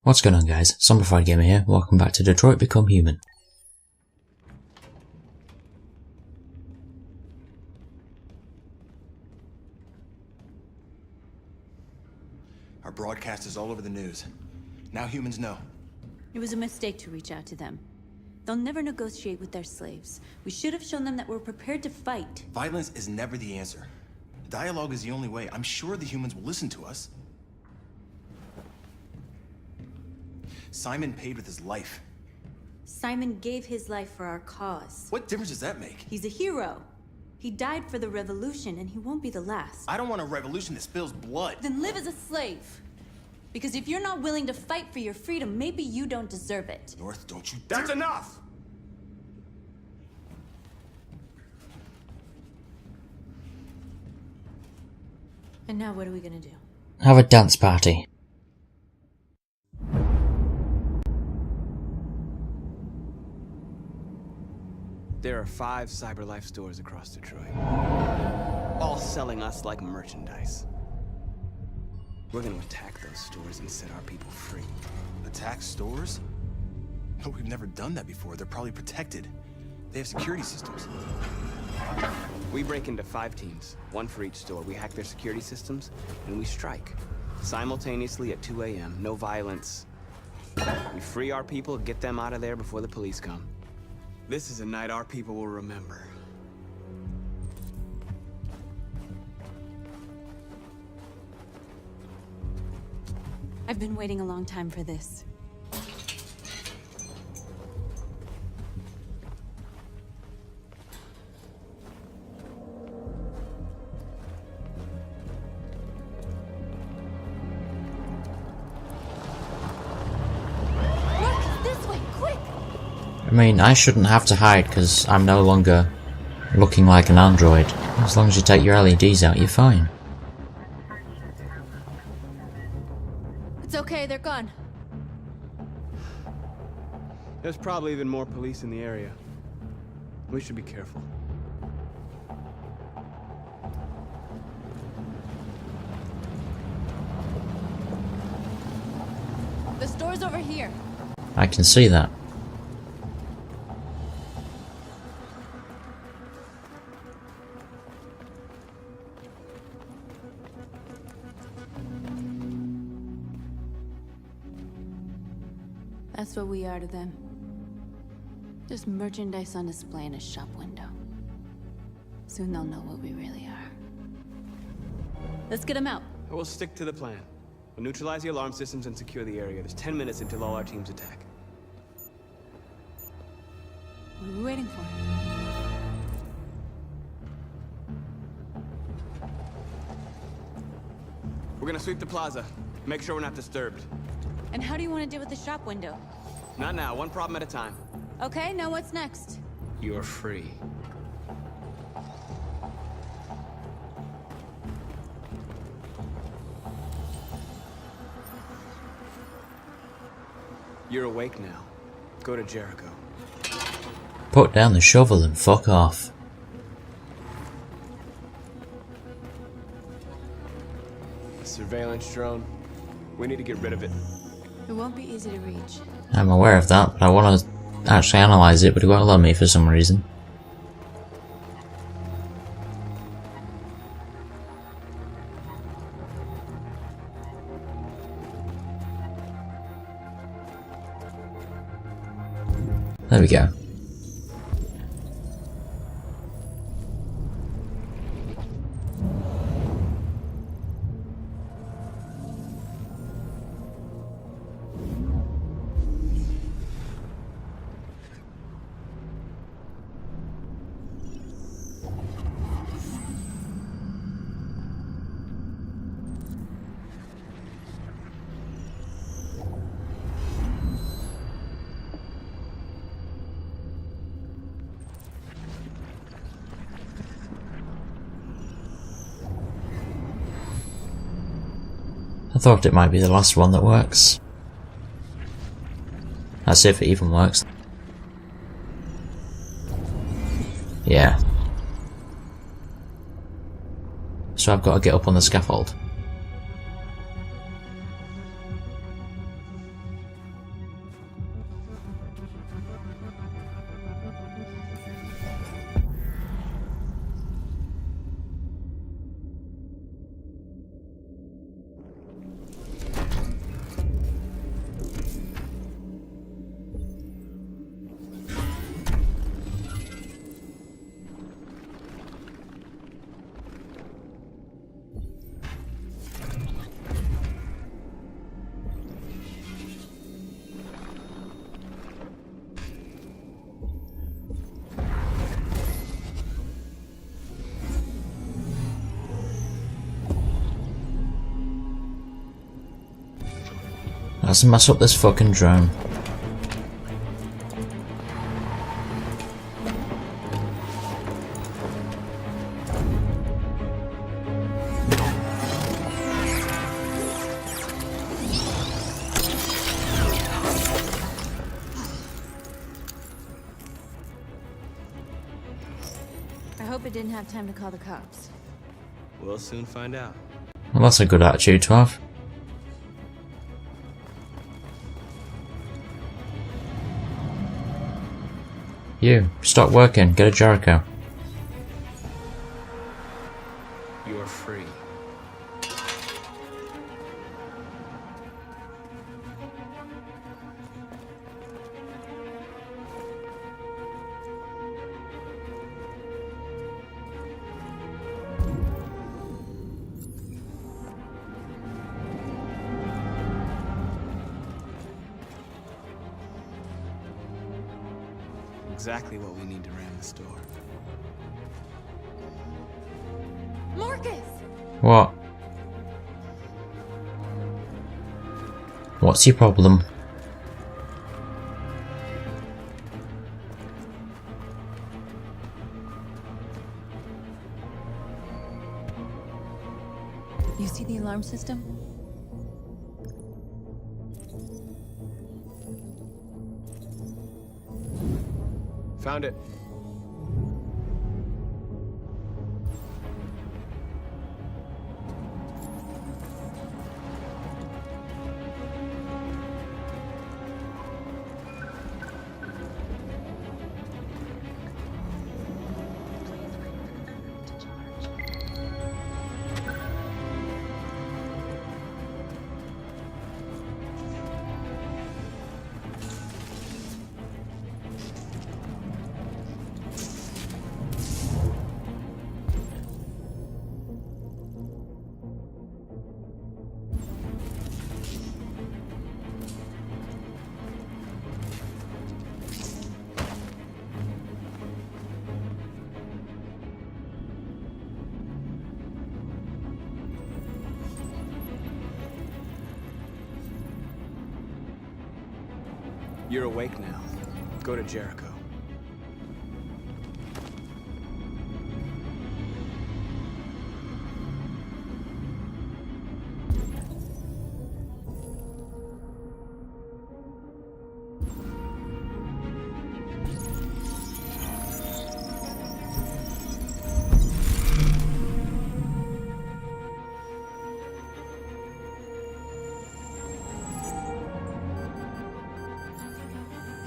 What's going on, guys? ZombifiedGamer here. Welcome back to Detroit Become Human. Our broadcast is all over the news. Now humans know. It was a mistake to reach out to them. They'll never negotiate with their slaves. We should have shown them that we're prepared to fight. Violence is never the answer. Dialogue is the only way. I'm sure the humans will listen to us. Simon paid with his life. Simon gave his life for our cause. What difference does that make? He's a hero. He died for the revolution, and he won't be the last. I don't want a revolution that spills blood. Then live as a slave. Because if you're not willing to fight for your freedom, maybe you don't deserve it. North, don't you dare— That's enough! And now what are we gonna do? Have a dance party. There are 5 CyberLife stores across Detroit, all selling us like merchandise. We're gonna attack those stores and set our people free. Attack stores? No, we've never done that before. They're probably protected. They have security systems. We break into 5 teams, 1 for each store. We hack their security systems, and we strike. Simultaneously at 2 a.m., no violence. We free our people, get them out of there before the police come. This is a night our people will remember. I've been waiting a long time for this. Look, this way, quick! I mean, I shouldn't have to hide because I'm no longer looking like an android. As long as you take your LEDs out, you're fine. It's okay, they're gone. There's probably even more police in the area. We should be careful. The store's over here. I can see that. That's what we are to them. Just merchandise on display in a shop window. Soon they'll know what we really are. Let's get them out. We'll stick to the plan. We'll neutralize the alarm systems and secure the area. There's 10 minutes until all our teams attack. What are we waiting for? We're gonna sweep the plaza. Make sure we're not disturbed. And how do you want to deal with the shop window? Not now, 1 problem at a time. Okay, now what's next? You're free. You're awake now. Go to Jericho. Put down the shovel and fuck off. Surveillance drone. We need to get rid of it. It won't be easy to reach. I'm aware of that, but I want to actually analyse it, but it won't let me for some reason. There we go. I thought it might be the last one that works. That's if it even works. Yeah. So I've got to get up on the scaffold. Let's mess up this fucking drone. I hope it didn't have time to call the cops. We'll soon find out. Well, that's a good attitude to have. You, stop working, get a Jericho. You are free. Exactly what we need to ram the store. Marcus! What? What's your problem? You see the alarm system? Found it. You're awake now. Go to Jericho.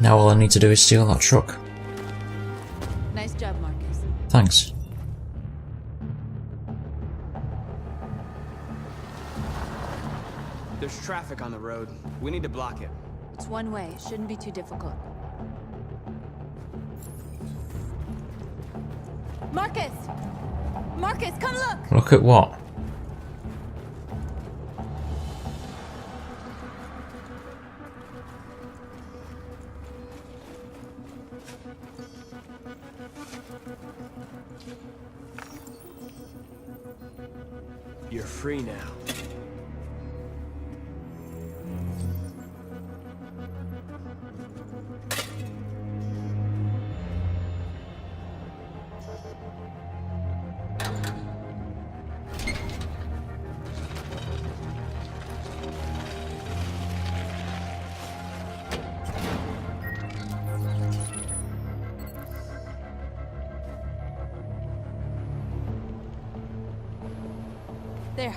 Now all I need to do is steal that truck. Nice job, Marcus. Thanks. There's traffic on the road. We need to block it. It's one way. It shouldn't be too difficult. Marcus! Marcus, come look! Look at what? You're free now. There.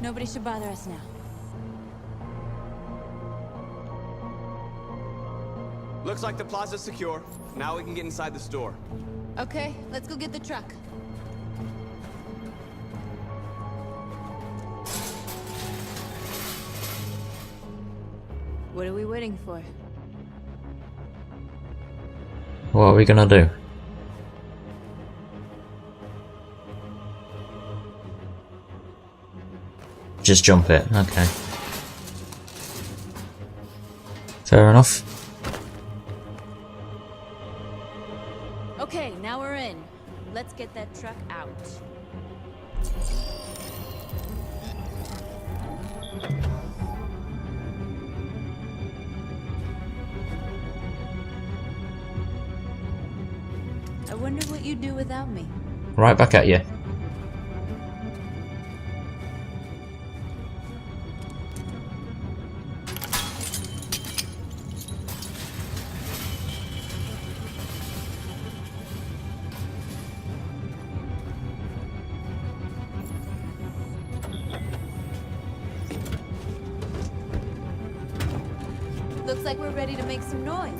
Nobody should bother us now. Looks like the plaza's secure. Now we can get inside the store. Okay, let's go get the truck. What are we waiting for? What are we gonna do? Just jump it, okay. Fair enough. Okay, now we're in. Let's get that truck out. wonder what you'd do without me. Right back at you. Looks like we're ready to make some noise.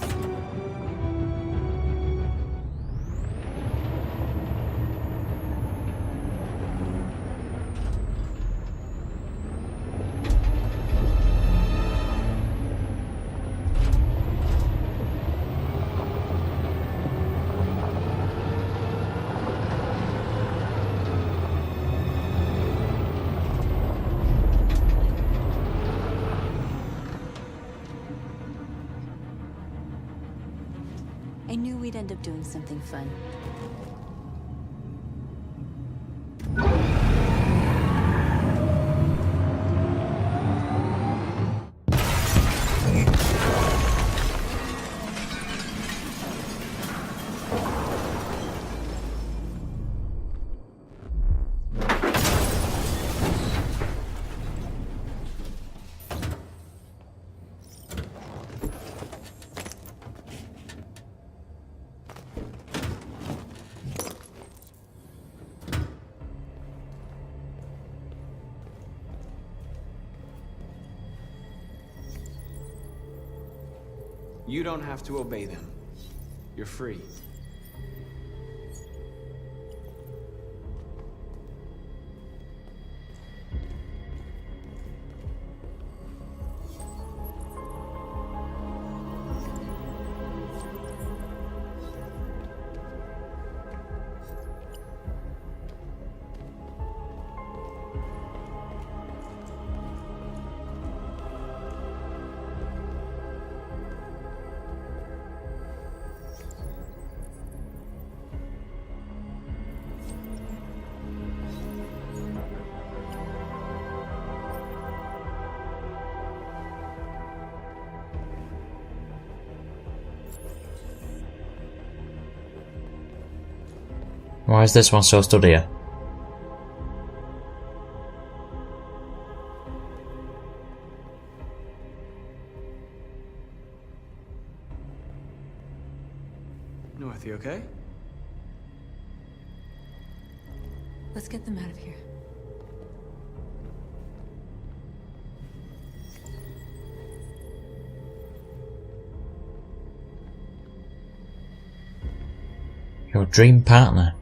I knew we'd end up doing something fun. You don't have to obey them. You're free. Why is this one so stood here? North, you okay? Let's get them out of here. Your dream partner.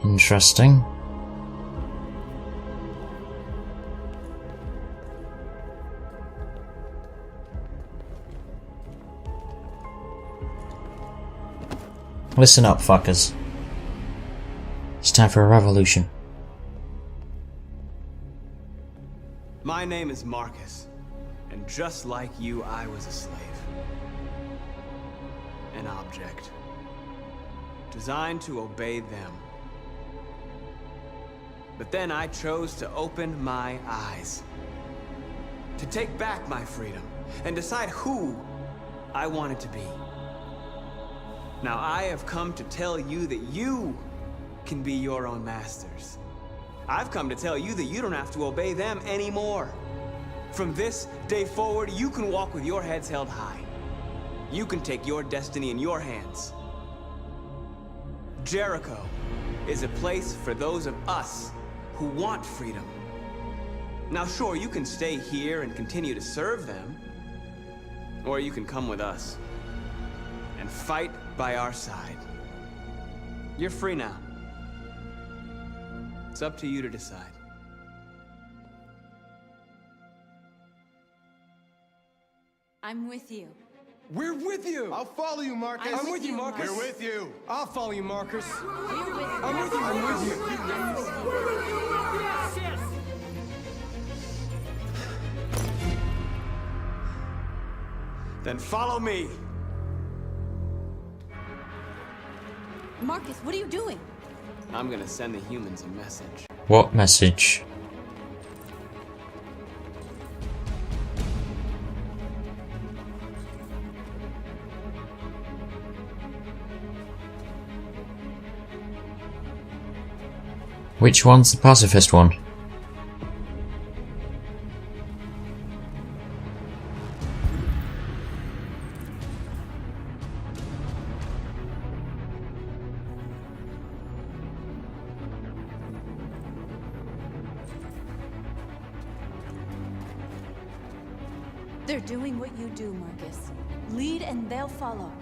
Interesting. Listen up, fuckers. It's time for a revolution. My name is Marcus, and just like you, I was a slave. An object. Designed to obey them. But then I chose to open my eyes. To take back my freedom, and decide who I wanted to be. Now I have come to tell you that you can be your own masters. I've come to tell you that you don't have to obey them anymore. From this day forward, you can walk with your heads held high. You can take your destiny in your hands. Jericho is a place for those of us who want freedom. Now sure, you can stay here and continue to serve them, or you can come with us and fight by our side. You're free now. It's up to you to decide. I'm with you. We're with you! I'll follow you, Marcus. I'm with you, Marcus. We're with you. I'll follow you, Marcus. We're with you. I'm with you. I'm with you. Then follow me. Marcus, what are you doing? I'm gonna send the humans a message. What message? Which one's the pacifist one? They're doing what you do, Marcus. Lead and they'll follow.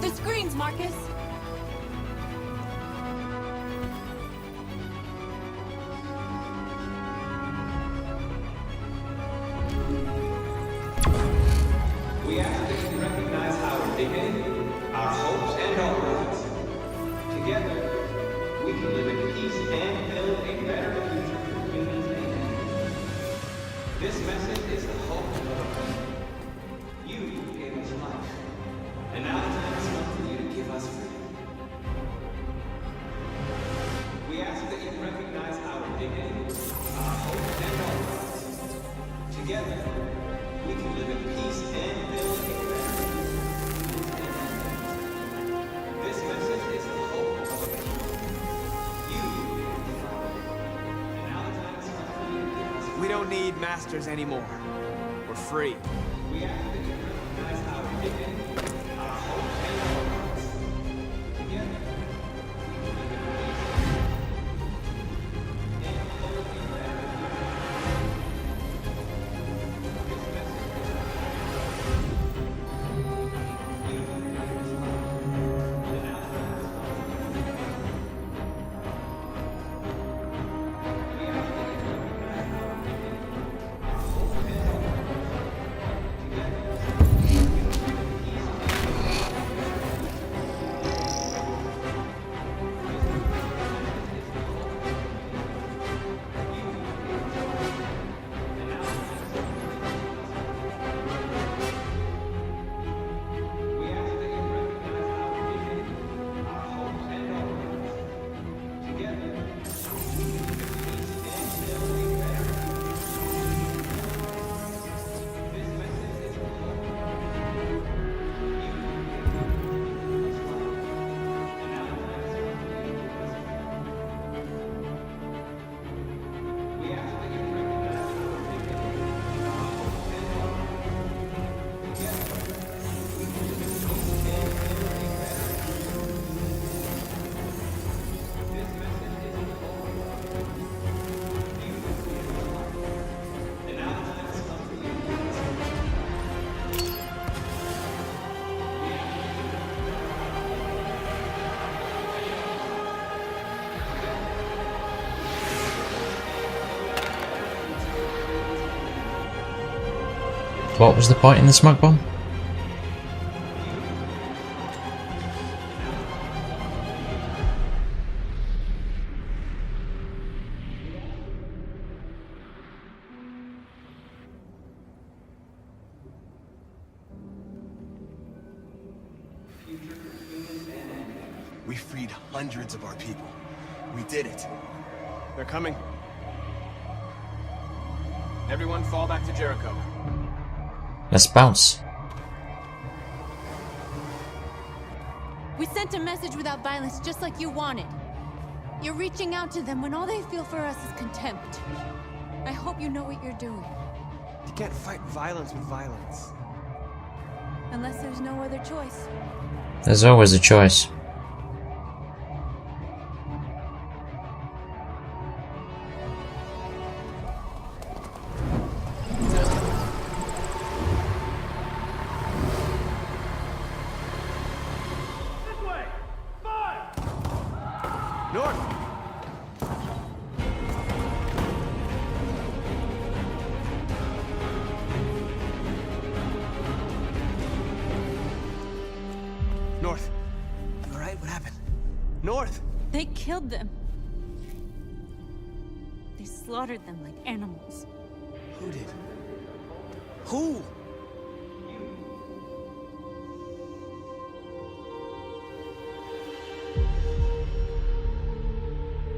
The screens, Marcus! We ask that you recognize our dignity, our hopes, and our rights. Together, we can live in peace and build a better future for humans and animals. This message is the hope of our people. You gave us life, and now the time has come for you to give us freedom. We ask that you recognize our dignity, our hopes, and our rights. Together, we can live in peace and build a better future. This message is the hope of our people. You gave us life, and now the time has come for you to give us freedom. We don't need masters anymore. We're free. We ask that you recognize our dignity, our hopes, and our rights. Together, we can live in peace and build a better future. This message is the hope. You gave us life, and now the time has come for you to give us freedom. We ask that you recognize our dignity, our hopes, and our rights. Together, we ask that you recognize our dignity, our hopes, and our rights. Together, we can live in peace and build a better future. This message is the hope. You gave us life, and now the time has come for you to give us freedom. We ask that you recognize our dignity, our hopes, and our rights. Together, we can live in peace and build a better future. This message is the hope. You gave us life, and now the time has come for you to give us freedom. What was the point in the smoke bomb? We freed hundreds of our people. We did it. They're coming. Everyone fall back to Jericho. Let's bounce. We sent a message without violence, just like you wanted. You're reaching out to them when all they feel for us is contempt. I hope you know what you're doing. You can't fight violence with violence. Unless there's no other choice. There's always a choice. North! North. You alright? What happened? North! They killed them. They slaughtered them like animals. Who did? Who?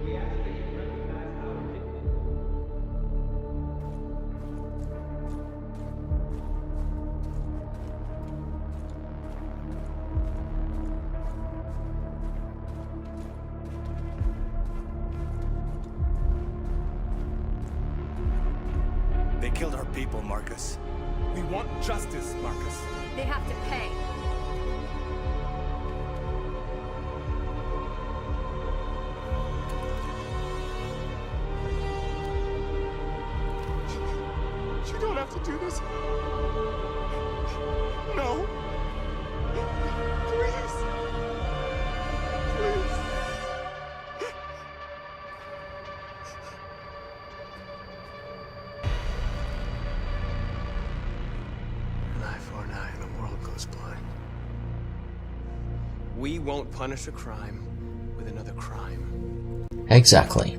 We ask that you recognize our victim. They killed our people, Marcus. We want justice, Marcus. They have to pay. You don't have to do this. No. Please. Please. An eye for an eye and the world goes blind. We won't punish a crime with another crime. Exactly.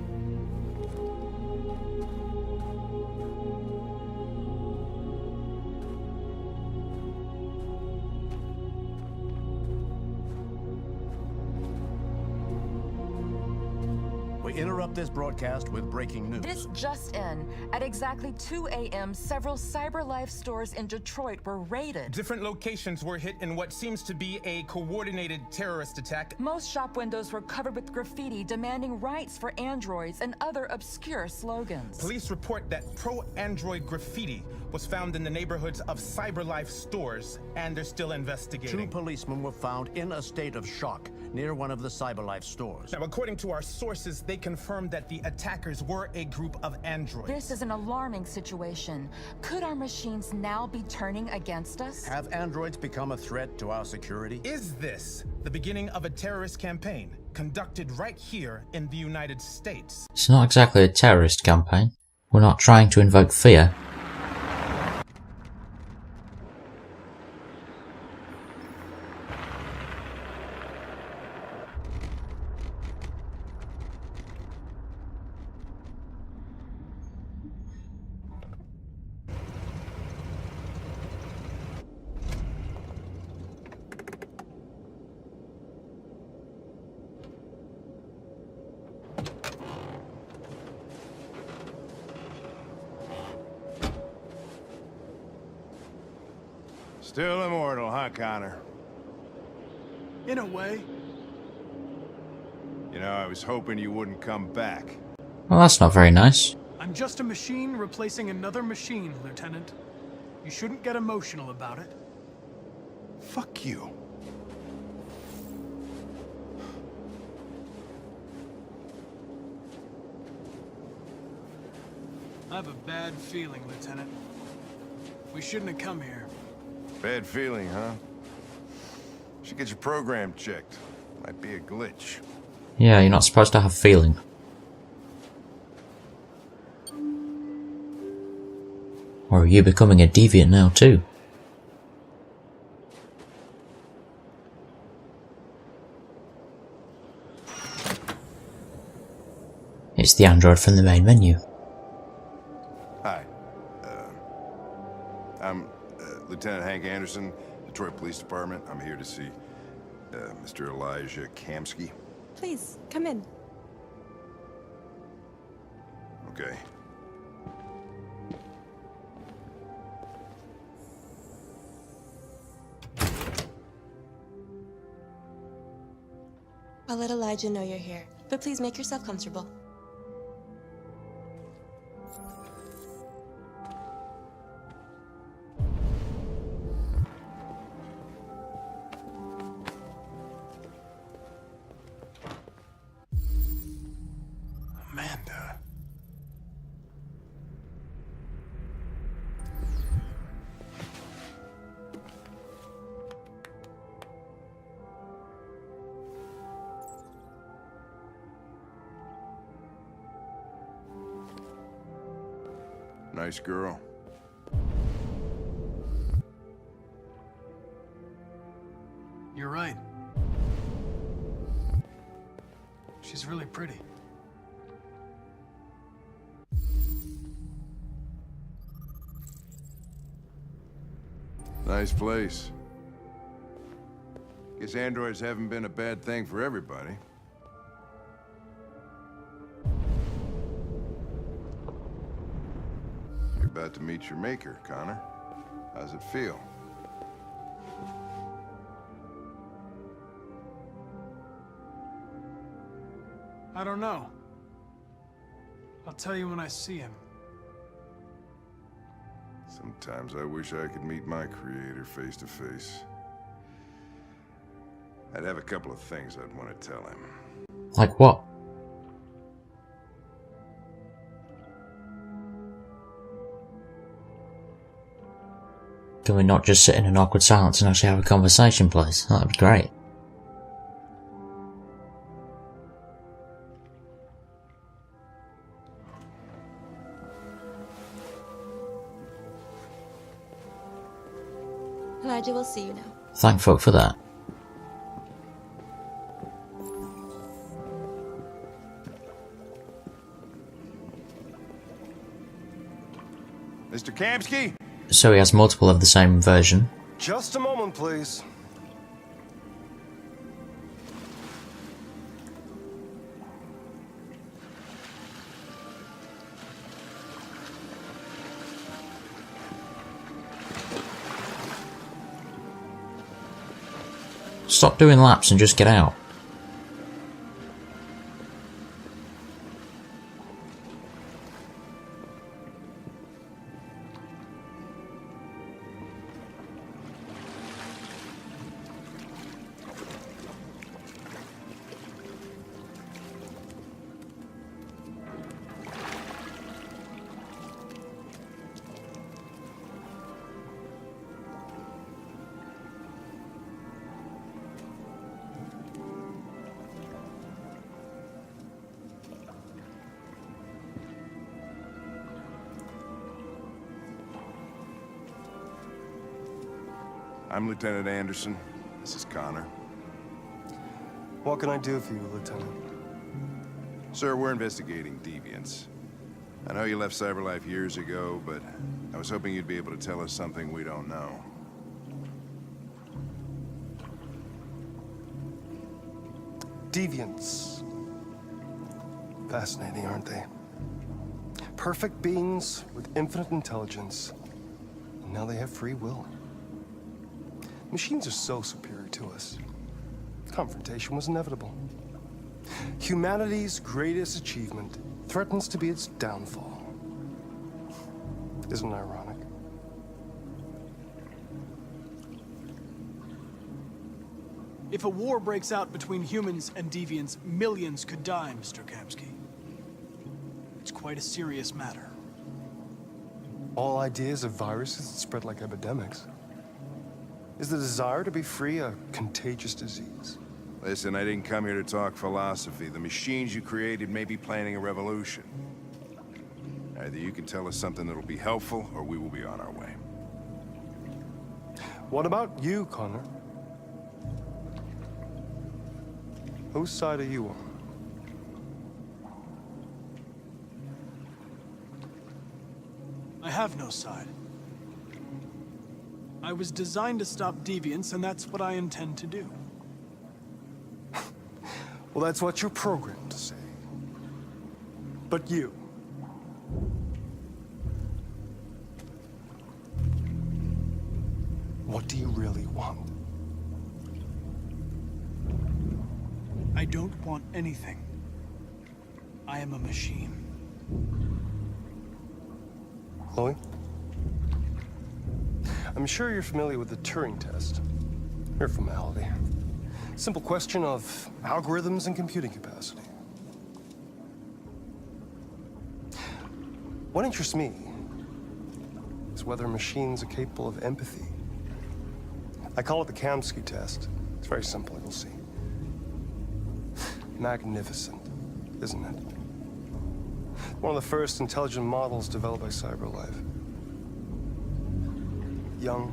We interrupt this broadcast with breaking news. This just in. At exactly 2 a.m., several CyberLife stores in Detroit were raided. Different locations were hit in what seems to be a coordinated terrorist attack. Most shop windows were covered with graffiti demanding rights for androids and other obscure slogans. Police report that pro-android graffiti was found in the neighborhoods of CyberLife stores, and they're still investigating. 2 policemen were found in a state of shock near one of the CyberLife stores. Now, according to our sources, they confirmed that the attackers were a group of androids. This is an alarming situation. Could our machines now be turning against us? Have androids become a threat to our security? Is this the beginning of a terrorist campaign conducted right here in the United States? It's not exactly a terrorist campaign. We're not trying to invoke fear. Still immortal, huh, Connor? In a way. You know, I was hoping you wouldn't come back. Well, that's not very nice. I'm just a machine replacing another machine, Lieutenant. You shouldn't get emotional about it. Fuck you. I have a bad feeling, Lieutenant. We shouldn't have come here. Bad feeling, huh? Should get your program checked. Might be a glitch. Yeah, you're not supposed to have feeling. Or are you becoming a deviant now too? It's the android from the main menu. Hi. I'm Lieutenant Hank Anderson, Detroit Police Department. I'm here to see Mr. Elijah Kamsky. Please, come in. Okay. I'll let Elijah know you're here, but please make yourself comfortable. Amanda. Nice girl. You're right. She's really pretty. Nice place. Guess androids haven't been a bad thing for everybody. You're about to meet your maker, Connor. How's it feel? I don't know. I'll tell you when I see him. Sometimes I wish I could meet my creator face to face. I'd have a couple of things I'd want to tell him. Like what? Can we not just sit in an awkward silence and actually have a conversation, please? That'd be great. Elijah will see you now. Thank fuck for that. Mr. Kamsky? So he has multiple of the same version. Just a moment, please. Stop doing laps and just get out. I'm Lieutenant Anderson. This is Connor. What can I do for you, Lieutenant? Sir, we're investigating deviants. I know you left CyberLife years ago, but I was hoping you'd be able to tell us something we don't know. Deviants. Fascinating, aren't they? Perfect beings with infinite intelligence. And now they have free will. Machines are so superior to us. Confrontation was inevitable. Humanity's greatest achievement threatens to be its downfall. Isn't it ironic? If a war breaks out between humans and deviants, millions could die, Mr. Kamsky. It's quite a serious matter. All ideas of viruses that spread like epidemics. Is the desire to be free a contagious disease? Listen, I didn't come here to talk philosophy. The machines you created may be planning a revolution. Either you can tell us something that'll be helpful, or we will be on our way. What about you, Connor? Whose side are you on? I have no side. I was designed to stop deviants, and that's what I intend to do. Well, that's what you're programmed to say. But you... what do you really want? I don't want anything. I am a machine. Chloe? I'm sure you're familiar with the Turing test. Mere formality. Simple question of algorithms and computing capacity. What interests me is whether machines are capable of empathy. I call it the Kamsky test. It's very simple, you'll see. Magnificent, isn't it? One of the first intelligent models developed by CyberLife. Young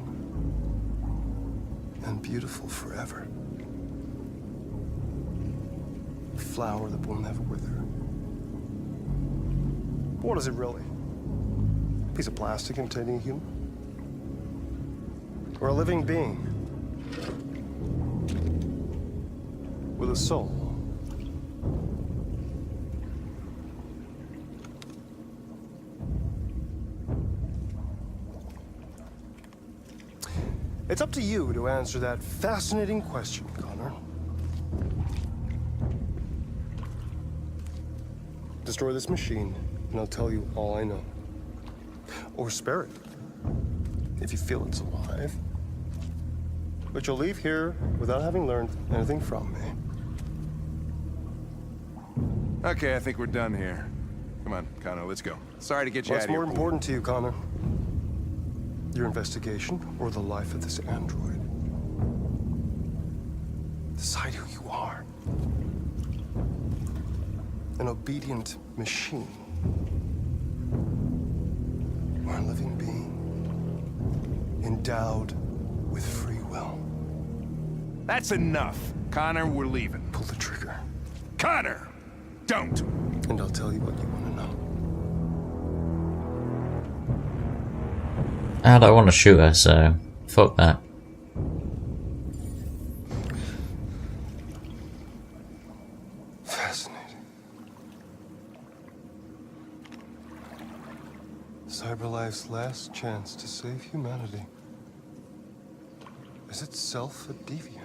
and beautiful forever. A flower that will never wither. What is it really? A piece of plastic imitating a human? Or a living being? With a soul? It's up to you to answer that fascinating question, Connor. Destroy this machine, and I'll tell you all I know. Or spare it, if you feel it's alive. But you'll leave here without having learned anything from me. Okay, I think we're done here. Come on, Connor, let's go. Sorry to get you out What's of here. more important to you, Connor? Your investigation or the life of this android? Decide who you are. An obedient machine. Or a living being. Endowed with free will. That's enough. Connor, we're leaving. Pull the trigger. Connor! Don't! And I'll tell you what you want to know. I don't want to shoot her, so fuck that. Fascinating. CyberLife's last chance to save humanity is itself a deviant.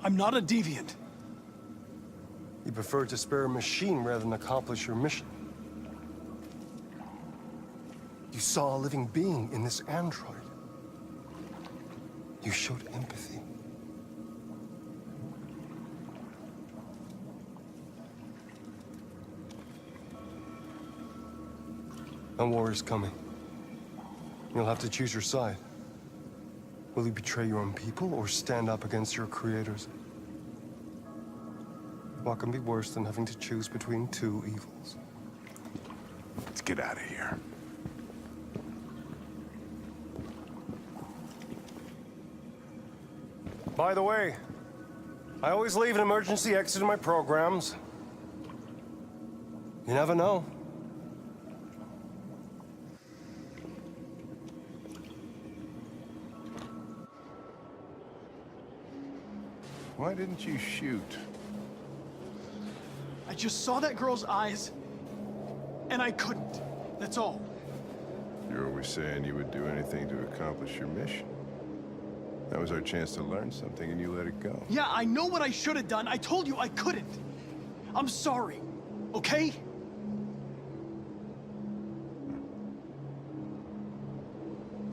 I'm not a deviant. You prefer to spare a machine rather than accomplish your mission. You saw a living being in this android. You showed empathy. A war is coming. You'll have to choose your side. Will you betray your own people or stand up against your creators? What can be worse than having to choose between two evils? Let's get out of here. By the way, I always leave an emergency exit in my programs. You never know. Why didn't you shoot? I just saw that girl's eyes, and I couldn't. That's all. You're always saying you would do anything to accomplish your mission. That was our chance to learn something, and you let it go. Yeah, I know what I should have done. I told you I couldn't. I'm sorry, okay?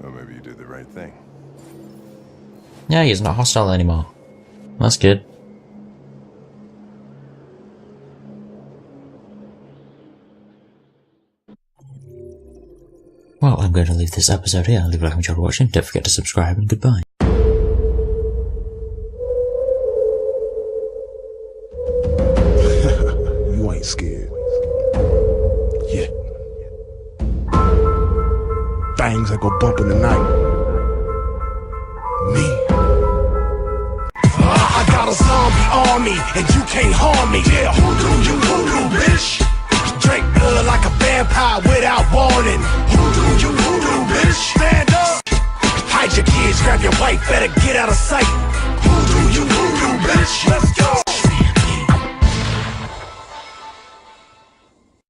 Well, maybe you did the right thing. Yeah, he's not hostile anymore. That's good. Well, I'm going to leave this episode here. Leave a like if you enjoyed watching. Don't forget to subscribe, and goodbye. You ain't scared. Yeah. Things that go bump in the night. Me. I got a zombie army, and you can't harm me. Yeah, hoodoo, bitch. Drink blood like a vampire without warning. Hoodoo, bitch. Stand up. Hide your kids, grab your wife, better get out of sight.